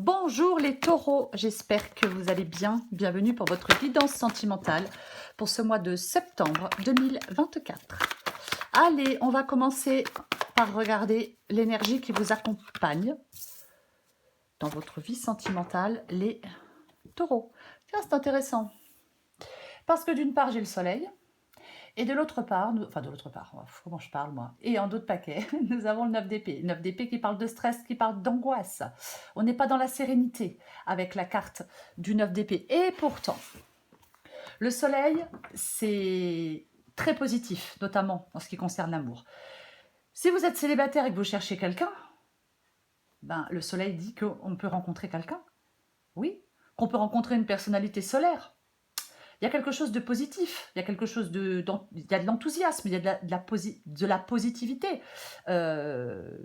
Bonjour les taureaux, j'espère que vous allez bien. Bienvenue pour votre guidance sentimentale pour ce mois de septembre 2024. Allez, on va commencer par regarder l'énergie qui vous accompagne dans votre vie sentimentale, les taureaux. Tiens, c'est intéressant. Parce que d'une part, j'ai le soleil. Et de l'autre part, comment je parle moi? Et en d'autres paquets, nous avons le 9 d'épée. 9 d'épée qui parle de stress, qui parle d'angoisse. On n'est pas dans la sérénité avec la carte du 9 d'épée. Et pourtant, le soleil, c'est très positif, notamment en ce qui concerne l'amour. Si vous êtes célibataire et que vous cherchez quelqu'un, ben, le soleil dit qu'on peut rencontrer quelqu'un. Oui, qu'on peut rencontrer une personnalité solaire. Il y a quelque chose de positif, il y a quelque chose il y a de l'enthousiasme, il y a de la positivité.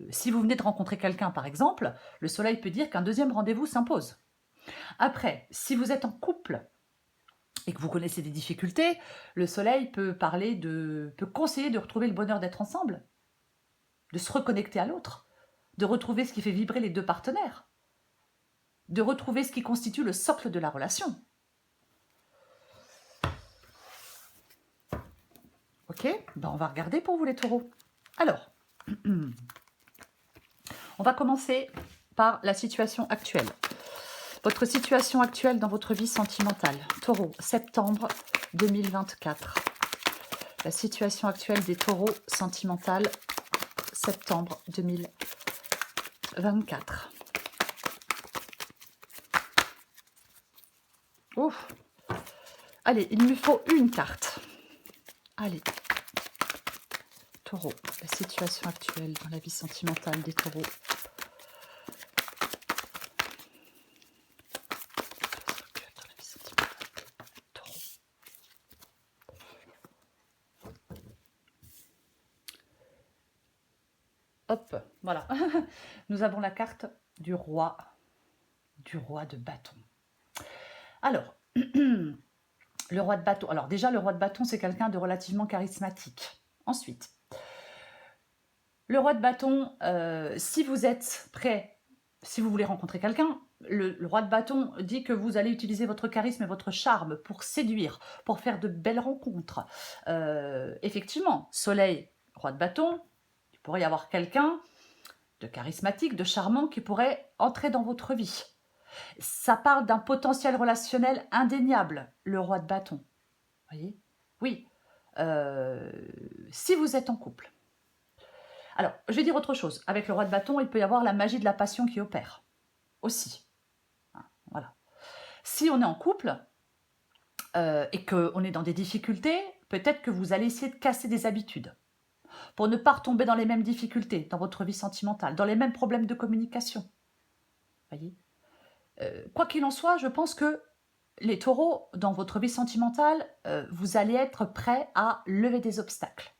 Si vous venez de rencontrer quelqu'un, par exemple, le soleil peut dire qu'un deuxième rendez-vous s'impose. Après, si vous êtes en couple et que vous connaissez des difficultés, le soleil peut conseiller de retrouver le bonheur d'être ensemble, de se reconnecter à l'autre, de retrouver ce qui fait vibrer les deux partenaires, de retrouver ce qui constitue le socle de la relation. Ok, ben on va regarder pour vous les taureaux. Alors, on va commencer par la situation actuelle. Votre situation actuelle dans votre vie sentimentale. Taureau, septembre 2024. La situation actuelle des taureaux sentimentales, septembre 2024. Ouf. Allez, il me faut une carte. Allez. Taureau, la situation actuelle dans la vie sentimentale des taureaux. Hop, voilà. Nous avons la carte du roi de bâton. Alors, le roi de bâton. Alors déjà, le roi de bâton, c'est quelqu'un de relativement charismatique. Ensuite, le roi de bâton, si vous êtes prêt, si vous voulez rencontrer quelqu'un, le roi de bâton dit que vous allez utiliser votre charisme et votre charme pour séduire, pour faire de belles rencontres. Effectivement, soleil, roi de bâton, il pourrait y avoir quelqu'un de charismatique, de charmant qui pourrait entrer dans votre vie. Ça parle d'un potentiel relationnel indéniable, le roi de bâton. Voyez? Oui. Si vous êtes en couple. Alors, je vais dire autre chose. Avec le roi de bâton, il peut y avoir la magie de la passion qui opère. Aussi. Voilà. Si on est en couple et qu'on est dans des difficultés, peut-être que vous allez essayer de casser des habitudes pour ne pas retomber dans les mêmes difficultés dans votre vie sentimentale, dans les mêmes problèmes de communication. Voyez? Quoi qu'il en soit, je pense que les taureaux, dans votre vie sentimentale, vous allez être prêts à lever des obstacles.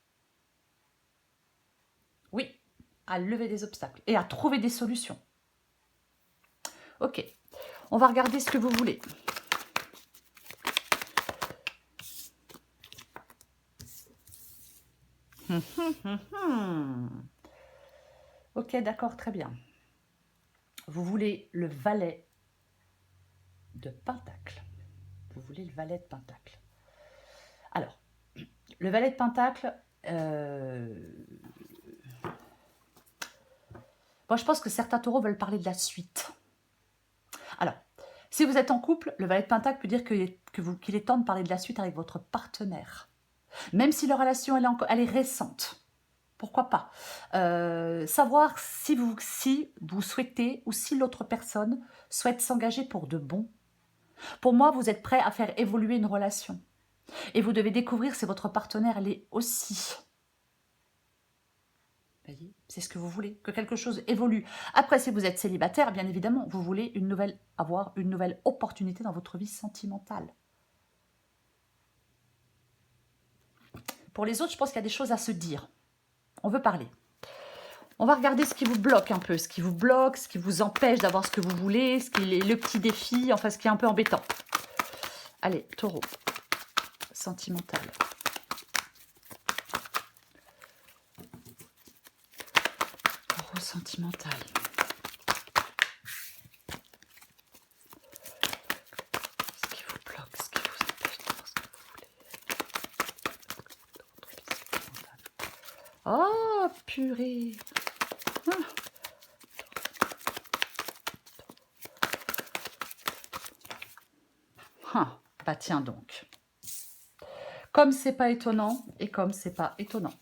Oui, à lever des obstacles et à trouver des solutions. Ok, on va regarder ce que vous voulez. Ok, d'accord, très bien. Vous voulez le valet de Pentacle. Vous voulez le valet de Pentacle. Alors, le valet de Pentacle, moi je pense que certains taureaux veulent parler de la suite. Alors, si vous êtes en couple, le valet de Pentacle peut dire qu'il est temps de parler de la suite avec votre partenaire. Même si leur relation elle est récente. Pourquoi pas savoir si vous souhaitez ou si l'autre personne souhaite s'engager pour de bon. Pour moi, vous êtes prêt à faire évoluer une relation. Et vous devez découvrir si votre partenaire l'est aussi. Voyez, c'est ce que vous voulez, que quelque chose évolue. Après, si vous êtes célibataire, bien évidemment, vous voulez avoir une nouvelle opportunité dans votre vie sentimentale. Pour les autres, je pense qu'il y a des choses à se dire. On veut parler. On va regarder ce qui vous bloque un peu, ce qui vous bloque, ce qui vous empêche d'avoir ce que vous voulez, ce qui est le petit défi, enfin ce qui est un peu embêtant. Allez, taureau, sentimental. Taureau sentimental. Oh, purée. Bah tiens donc. Comme c'est pas étonnant et comme c'est pas étonnant.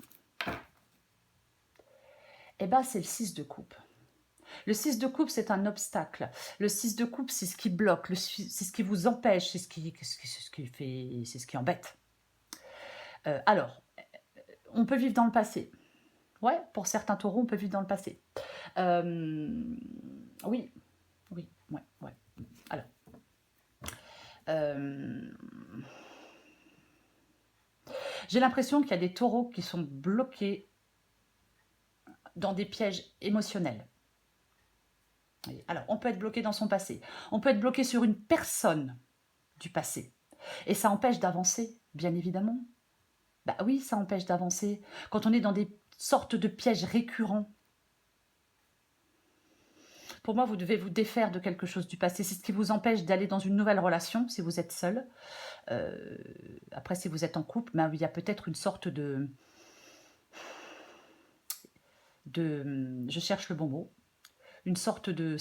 Eh ben c'est le 6 de coupe. Le 6 de coupe, c'est un obstacle. Le 6 de coupe, c'est ce qui bloque, c'est ce qui vous empêche, c'est ce qui fait, c'est ce qui embête. Alors, on peut vivre dans le passé. Ouais, pour certains taureaux, on peut vivre dans le passé. Oui, oui, ouais, ouais. Alors, j'ai l'impression qu'il y a des taureaux qui sont bloqués dans des pièges émotionnels. Alors, on peut être bloqué dans son passé. On peut être bloqué sur une personne du passé. Et ça empêche d'avancer, bien évidemment. Bah oui, ça empêche d'avancer. Quand on est dans des sortes de pièges récurrents. Pour moi, vous devez vous défaire de quelque chose du passé. C'est ce qui vous empêche d'aller dans une nouvelle relation, si vous êtes seul. Après, si vous êtes en couple, ben, il y a peut-être une sorte de... Je cherche le bon mot. Une sorte de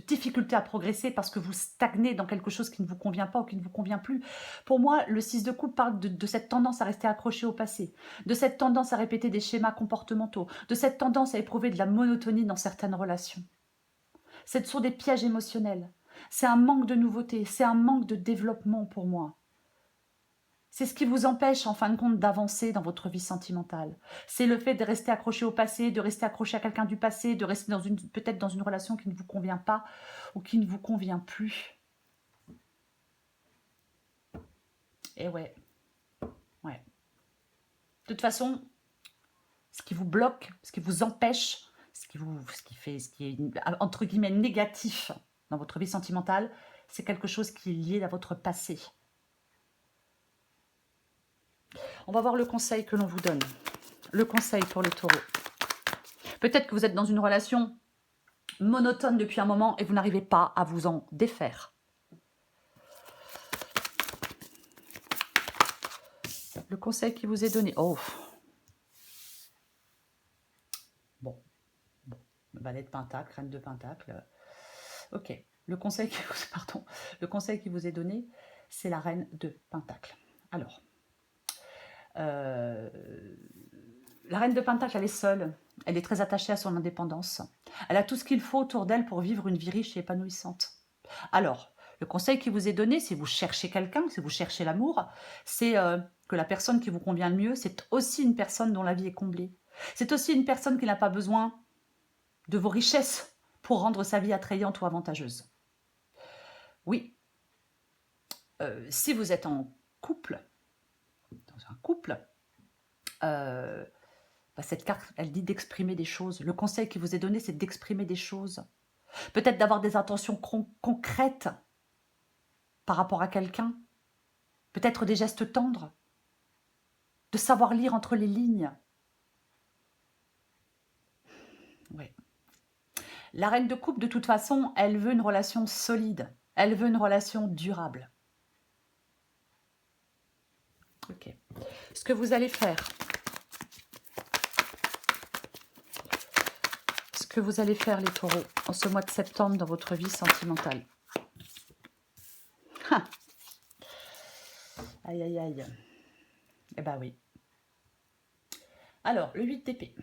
difficulté à progresser parce que vous stagnez dans quelque chose qui ne vous convient pas ou qui ne vous convient plus. Pour moi, le 6 de coupe parle de cette tendance à rester accroché au passé, de cette tendance à répéter des schémas comportementaux, de cette tendance à éprouver de la monotonie dans certaines relations. Ce sont des pièges émotionnels. C'est un manque de nouveauté, c'est un manque de développement pour moi. C'est ce qui vous empêche, en fin de compte, d'avancer dans votre vie sentimentale. C'est le fait de rester accroché au passé, de rester accroché à quelqu'un du passé, de rester peut-être dans une relation qui ne vous convient pas ou qui ne vous convient plus. Et ouais. Ouais. De toute façon, ce qui vous bloque, ce qui vous empêche, ce qui est, entre guillemets, négatif dans votre vie sentimentale, c'est quelque chose qui est lié à votre passé. On va voir le conseil que l'on vous donne. Le conseil pour les taureaux. Peut-être que vous êtes dans une relation monotone depuis un moment et vous n'arrivez pas à vous en défaire. Le conseil qui vous est donné. Oh. Bon. Valet de pentacle, reine de pentacle. Ok. Le conseil qui vous est donné, c'est la reine de pentacle. Alors, la reine de pentacle, elle est seule. Elle est très attachée à son indépendance. Elle a tout ce qu'il faut autour d'elle pour vivre une vie riche et épanouissante. Alors, le conseil qui vous est donné, si vous cherchez quelqu'un, si vous cherchez l'amour, c'est que la personne qui vous convient le mieux, c'est aussi une personne dont la vie est comblée. C'est aussi une personne qui n'a pas besoin de vos richesses pour rendre sa vie attrayante ou avantageuse. Oui, si vous êtes en couple, dans un couple, cette carte, elle dit d'exprimer des choses. Le conseil qui vous est donné, c'est d'exprimer des choses. Peut-être d'avoir des intentions concrètes par rapport à quelqu'un. Peut-être des gestes tendres. De savoir lire entre les lignes. Oui. La reine de coupe, de toute façon, elle veut une relation solide. Elle veut une relation durable. Ok. Ce que vous allez faire... que vous allez faire les taureaux en ce mois de septembre dans votre vie sentimentale. Ha. Aïe, aïe, aïe. Eh ben oui. Alors, le 8 d'épée.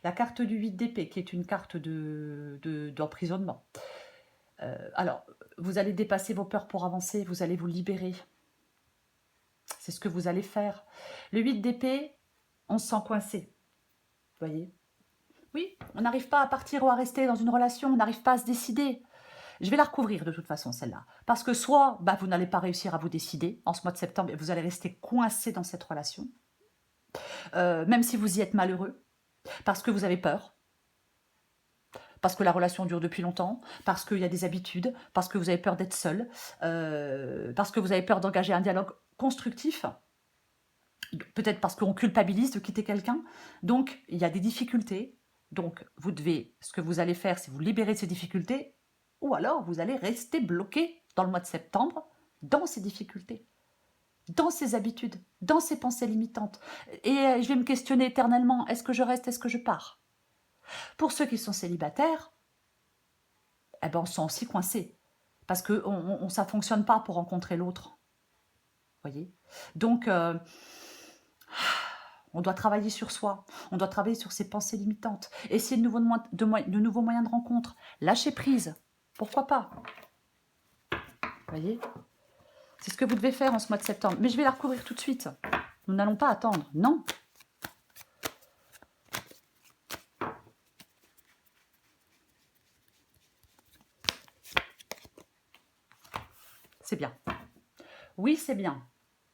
La carte du 8 d'épée, qui est une carte d'emprisonnement. Alors, vous allez dépasser vos peurs pour avancer, vous allez vous libérer. C'est ce que vous allez faire. Le 8 d'épée, on se sent coincé. Vous voyez ? Oui, on n'arrive pas à partir ou à rester dans une relation, on n'arrive pas à se décider. Je vais la recouvrir de toute façon, celle-là. Parce que soit vous n'allez pas réussir à vous décider en ce mois de septembre et vous allez rester coincé dans cette relation, même si vous y êtes malheureux, parce que vous avez peur, parce que la relation dure depuis longtemps, parce qu'il y a des habitudes, parce que vous avez peur d'être seul, parce que vous avez peur d'engager un dialogue constructif, peut-être parce qu'on culpabilise de quitter quelqu'un. Donc, il y a des difficultés. Donc, ce que vous allez faire, c'est vous libérer de ces difficultés, ou alors vous allez rester bloqué dans le mois de septembre dans ces difficultés. dans ses habitudes, dans ses pensées limitantes. Et je vais me questionner éternellement, est-ce que je reste, est-ce que je pars? Pour ceux qui sont célibataires, eh ben, on sont aussi coincés. Parce que ça ne fonctionne pas pour rencontrer l'autre. Voyez. Donc, on doit travailler sur soi. On doit travailler sur ses pensées limitantes. Essayer de nouveaux moyens de rencontre. Lâcher prise. Pourquoi pas? Voyez. C'est ce que vous devez faire en ce mois de septembre. Mais je vais la recouvrir tout de suite. Nous n'allons pas attendre. Non. C'est bien. Oui, c'est bien.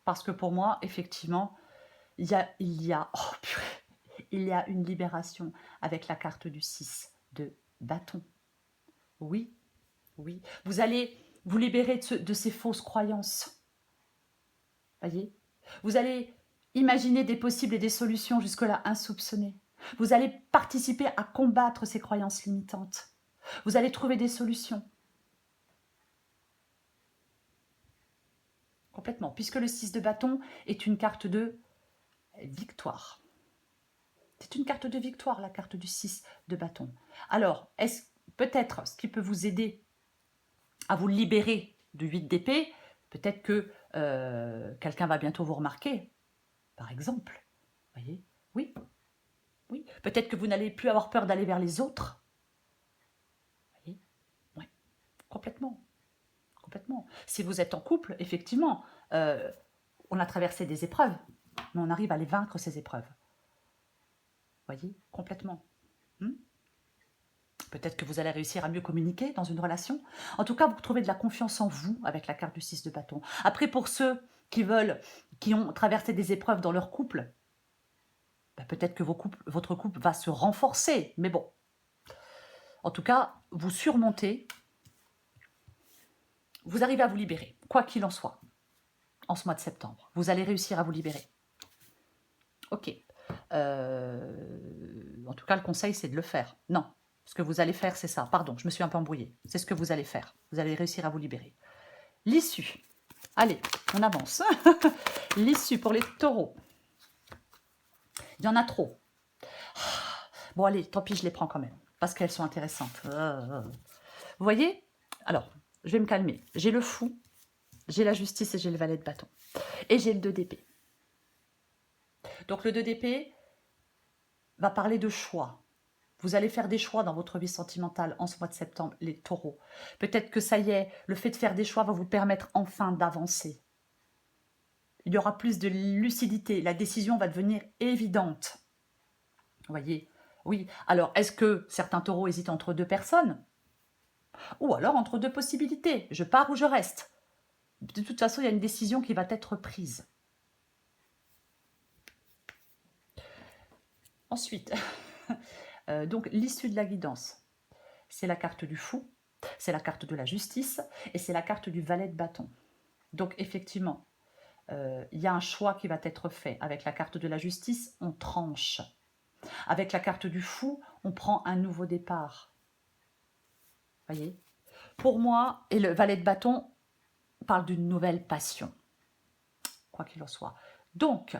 Parce que pour moi, effectivement, il y a une libération avec la carte du 6 de bâton. Oui, oui. Vous allez vous libérer de ces fausses croyances. Voyez? Vous allez imaginer des possibles et des solutions jusque-là insoupçonnées. Vous allez participer à combattre ces croyances limitantes. Vous allez trouver des solutions. Complètement. Puisque le 6 de bâton est une carte de victoire. C'est une carte de victoire, la carte du 6 de bâton. Alors, est-ce peut-être ce qui peut vous aider à vous libérer du 8 d'épée, peut-être que quelqu'un va bientôt vous remarquer, par exemple. Voyez? Oui, oui. Peut-être que vous n'allez plus avoir peur d'aller vers les autres. Voyez? Oui, complètement. Complètement. Si vous êtes en couple, effectivement, on a traversé des épreuves, mais on arrive à les vaincre, ces épreuves. Voyez? Complètement. Peut-être que vous allez réussir à mieux communiquer dans une relation. En tout cas, vous trouvez de la confiance en vous avec la carte du 6 de bâton. Après, pour ceux qui ont traversé des épreuves dans leur couple, ben peut-être que votre couple va se renforcer. Mais bon, en tout cas, vous surmontez, vous arrivez à vous libérer, quoi qu'il en soit, en ce mois de septembre. Vous allez réussir à vous libérer. Ok. En tout cas, le conseil, c'est de le faire. Non. Ce que vous allez faire, c'est ça. Pardon, je me suis un peu embrouillée. C'est ce que vous allez faire. Vous allez réussir à vous libérer. L'issue. Allez, on avance. L'issue pour les taureaux. Il y en a trop. Bon, allez, tant pis, je les prends quand même. Parce qu'elles sont intéressantes. Vous voyez? Alors, je vais me calmer. J'ai le fou, j'ai la justice et j'ai le valet de bâton. Et j'ai le 2 d'épée. Donc, le 2 d'épée va parler de choix. Vous allez faire des choix dans votre vie sentimentale en ce mois de septembre, les taureaux. Peut-être que ça y est, le fait de faire des choix va vous permettre enfin d'avancer. Il y aura plus de lucidité. La décision va devenir évidente. Vous voyez? Oui. Alors, est-ce que certains taureaux hésitent entre deux personnes? Ou alors entre deux possibilités. Je pars ou je reste. De toute façon, il y a une décision qui va être prise. Ensuite, donc l'issue de la guidance, c'est la carte du fou, c'est la carte de la justice et c'est la carte du valet de bâton. Donc effectivement, il y a un choix qui va être fait. Avec la carte de la justice, on tranche. Avec la carte du fou, on prend un nouveau départ. Voyez? Pour moi, et le valet de bâton parle d'une nouvelle passion, quoi qu'il en soit. Donc,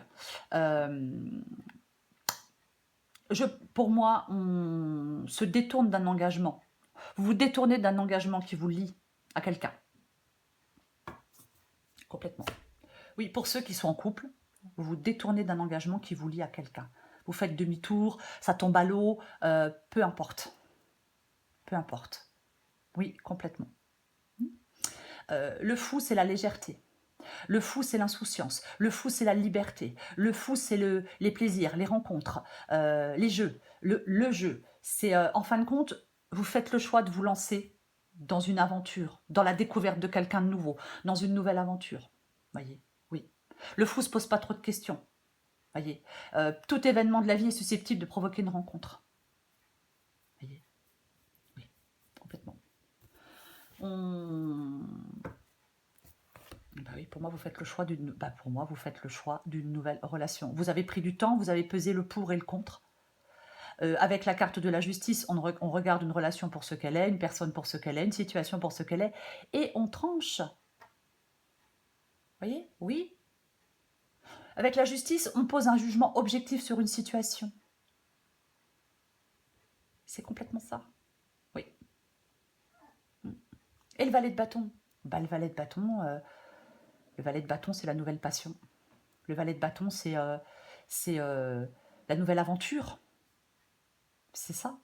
pour moi, on se détourne d'un engagement. Vous vous détournez d'un engagement qui vous lie à quelqu'un. Complètement. Oui, pour ceux qui sont en couple, vous vous détournez d'un engagement qui vous lie à quelqu'un. Vous faites demi-tour, ça tombe à l'eau, peu importe. Peu importe. Oui, complètement. Le fou, c'est la légèreté. Le fou, c'est l'insouciance. Le fou, c'est la liberté. Le fou, c'est les plaisirs, les rencontres, les jeux. Le jeu, c'est en fin de compte, vous faites le choix de vous lancer dans une aventure, dans la découverte de quelqu'un de nouveau, dans une nouvelle aventure. Voyez, oui. Le fou ne se pose pas trop de questions. Voyez, tout événement de la vie est susceptible de provoquer une rencontre. Voyez, oui, complètement. Bah oui, pour moi, vous faites le choix d'une nouvelle relation. Vous avez pris du temps, vous avez pesé le pour et le contre. Avec la carte de la justice, on regarde une relation pour ce qu'elle est, une personne pour ce qu'elle est, une situation pour ce qu'elle est, et on tranche. Vous voyez? Oui. Avec la justice, on pose un jugement objectif sur une situation. C'est complètement ça. Oui. Et le valet de bâton, bah, le valet de bâton, c'est la nouvelle passion. Le valet de bâton, c'est la nouvelle aventure. C'est ça.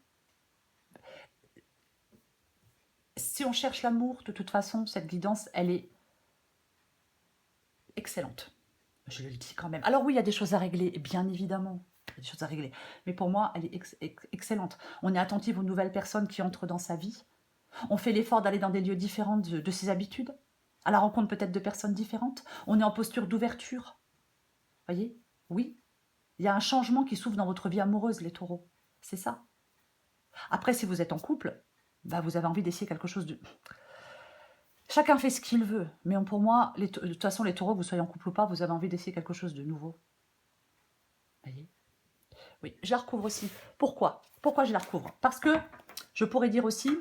Si on cherche l'amour, de toute façon, cette guidance, elle est excellente. Je le dis quand même. Alors oui, il y a des choses à régler, bien évidemment. Il y a des choses à régler. Mais pour moi, elle est excellente. On est attentif aux nouvelles personnes qui entrent dans sa vie. On fait l'effort d'aller dans des lieux différents de ses habitudes, à la rencontre peut-être de personnes différentes. On est en posture d'ouverture. Voyez? Oui. Il y a un changement qui s'ouvre dans votre vie amoureuse, les taureaux. C'est ça. Après, si vous êtes en couple, bah, vous avez envie d'essayer quelque chose de... Chacun fait ce qu'il veut. Mais pour moi, de toute façon, les taureaux, que vous soyez en couple ou pas, vous avez envie d'essayer quelque chose de nouveau. Voyez? Oui, je la recouvre aussi. Pourquoi? Pourquoi je la recouvre? Parce que je pourrais dire aussi,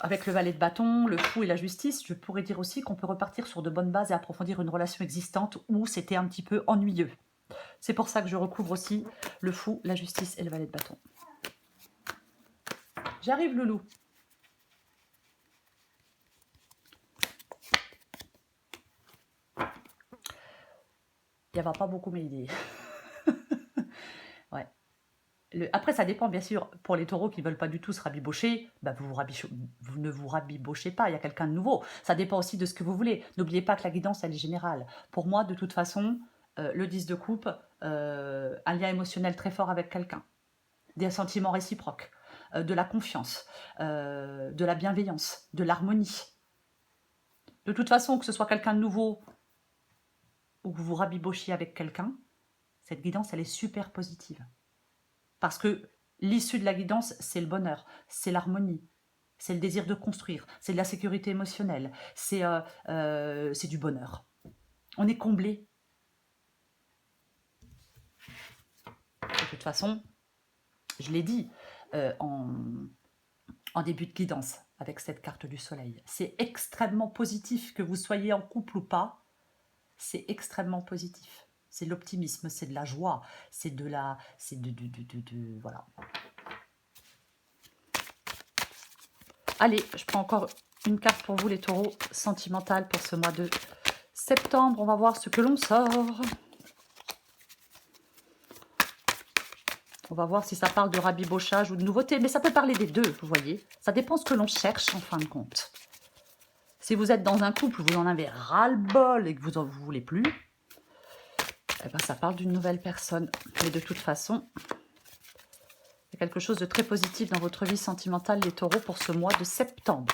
avec le valet de bâton, le fou et la justice, je pourrais dire aussi qu'on peut repartir sur de bonnes bases et approfondir une relation existante où c'était un petit peu ennuyeux. C'est pour ça que je recouvre aussi le fou, la justice et le valet de bâton. J'arrive, loulou. Il n'y va pas beaucoup m'aider. Ouais. Après, ça dépend, bien sûr. Pour les taureaux qui ne veulent pas du tout se rabibocher, bah, vous ne vous rabibochez pas, il y a quelqu'un de nouveau. Ça dépend aussi de ce que vous voulez. N'oubliez pas que la guidance, elle est générale. Pour moi, de toute façon, le 10 de coupe, un lien émotionnel très fort avec quelqu'un. Des sentiments réciproques, de la confiance, de la bienveillance, de l'harmonie. De toute façon, que ce soit quelqu'un de nouveau ou que vous vous rabibochiez avec quelqu'un, cette guidance, elle est super positive. Parce que l'issue de la guidance, c'est le bonheur, c'est l'harmonie, c'est le désir de construire, c'est de la sécurité émotionnelle, c'est du bonheur. On est comblé. De toute façon, je l'ai dit en début de guidance avec cette carte du soleil. C'est extrêmement positif, que vous soyez en couple ou pas, c'est extrêmement positif. C'est de l'optimisme, c'est de la joie, c'est de la... voilà. Allez, je prends encore une carte pour vous les taureaux, sentimentale pour ce mois de septembre. On va voir ce que l'on sort. On va voir si ça parle de rabibochage ou de nouveauté, mais ça peut parler des deux, vous voyez. Ça dépend ce que l'on cherche en fin de compte. Si vous êtes dans un couple, vous en avez ras-le-bol et que vous n'en voulez plus, eh ben, ça parle d'une nouvelle personne. Mais de toute façon, il y a quelque chose de très positif dans votre vie sentimentale, les taureaux, pour ce mois de septembre.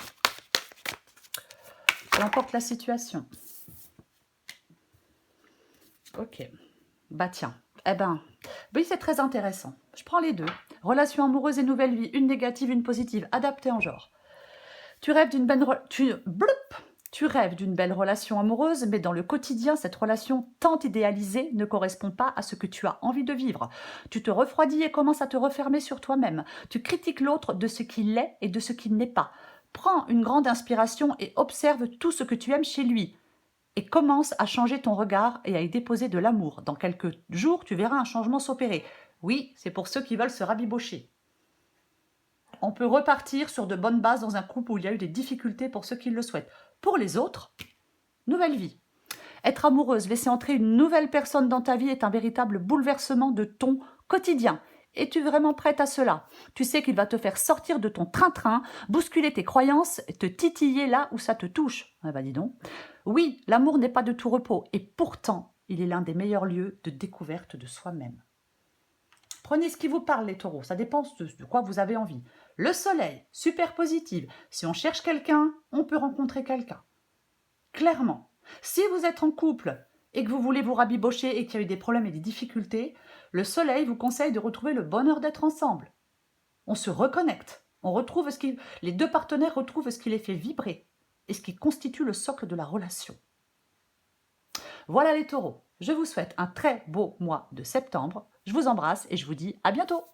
Peu importe la situation. Ok. Bah tiens. Eh ben, oui, c'est très intéressant. Je prends les deux. Relation amoureuse et nouvelle vie. Une négative, une positive. Adaptée en genre. Tu rêves d'une belle... Tu rêves d'une belle relation amoureuse, mais dans le quotidien, cette relation tant idéalisée ne correspond pas à ce que tu as envie de vivre. Tu te refroidis et commences à te refermer sur toi-même. Tu critiques l'autre de ce qu'il est et de ce qu'il n'est pas. Prends une grande inspiration et observe tout ce que tu aimes chez lui. Et commence à changer ton regard et à y déposer de l'amour. Dans quelques jours, tu verras un changement s'opérer. Oui, c'est pour ceux qui veulent se rabibocher. On peut repartir sur de bonnes bases dans un couple où il y a eu des difficultés pour ceux qui le souhaitent. Pour les autres, nouvelle vie. Être amoureuse, laisser entrer une nouvelle personne dans ta vie est un véritable bouleversement de ton quotidien. Es-tu vraiment prête à cela? Tu sais qu'il va te faire sortir de ton train-train, bousculer tes croyances, te titiller là où ça te touche. Ah bah dis donc. Oui, l'amour n'est pas de tout repos et pourtant, il est l'un des meilleurs lieux de découverte de soi-même. Prenez ce qui vous parle, les taureaux. Ça dépend de quoi vous avez envie. Le soleil, super positive. Si on cherche quelqu'un, on peut rencontrer quelqu'un. Clairement. Si vous êtes en couple et que vous voulez vous rabibocher et qu'il y a eu des problèmes et des difficultés, le soleil vous conseille de retrouver le bonheur d'être ensemble. On se reconnecte. On retrouve les deux partenaires retrouvent ce qui les fait vibrer et ce qui constitue le socle de la relation. Voilà les taureaux. Je vous souhaite un très beau mois de septembre. Je vous embrasse et je vous dis à bientôt.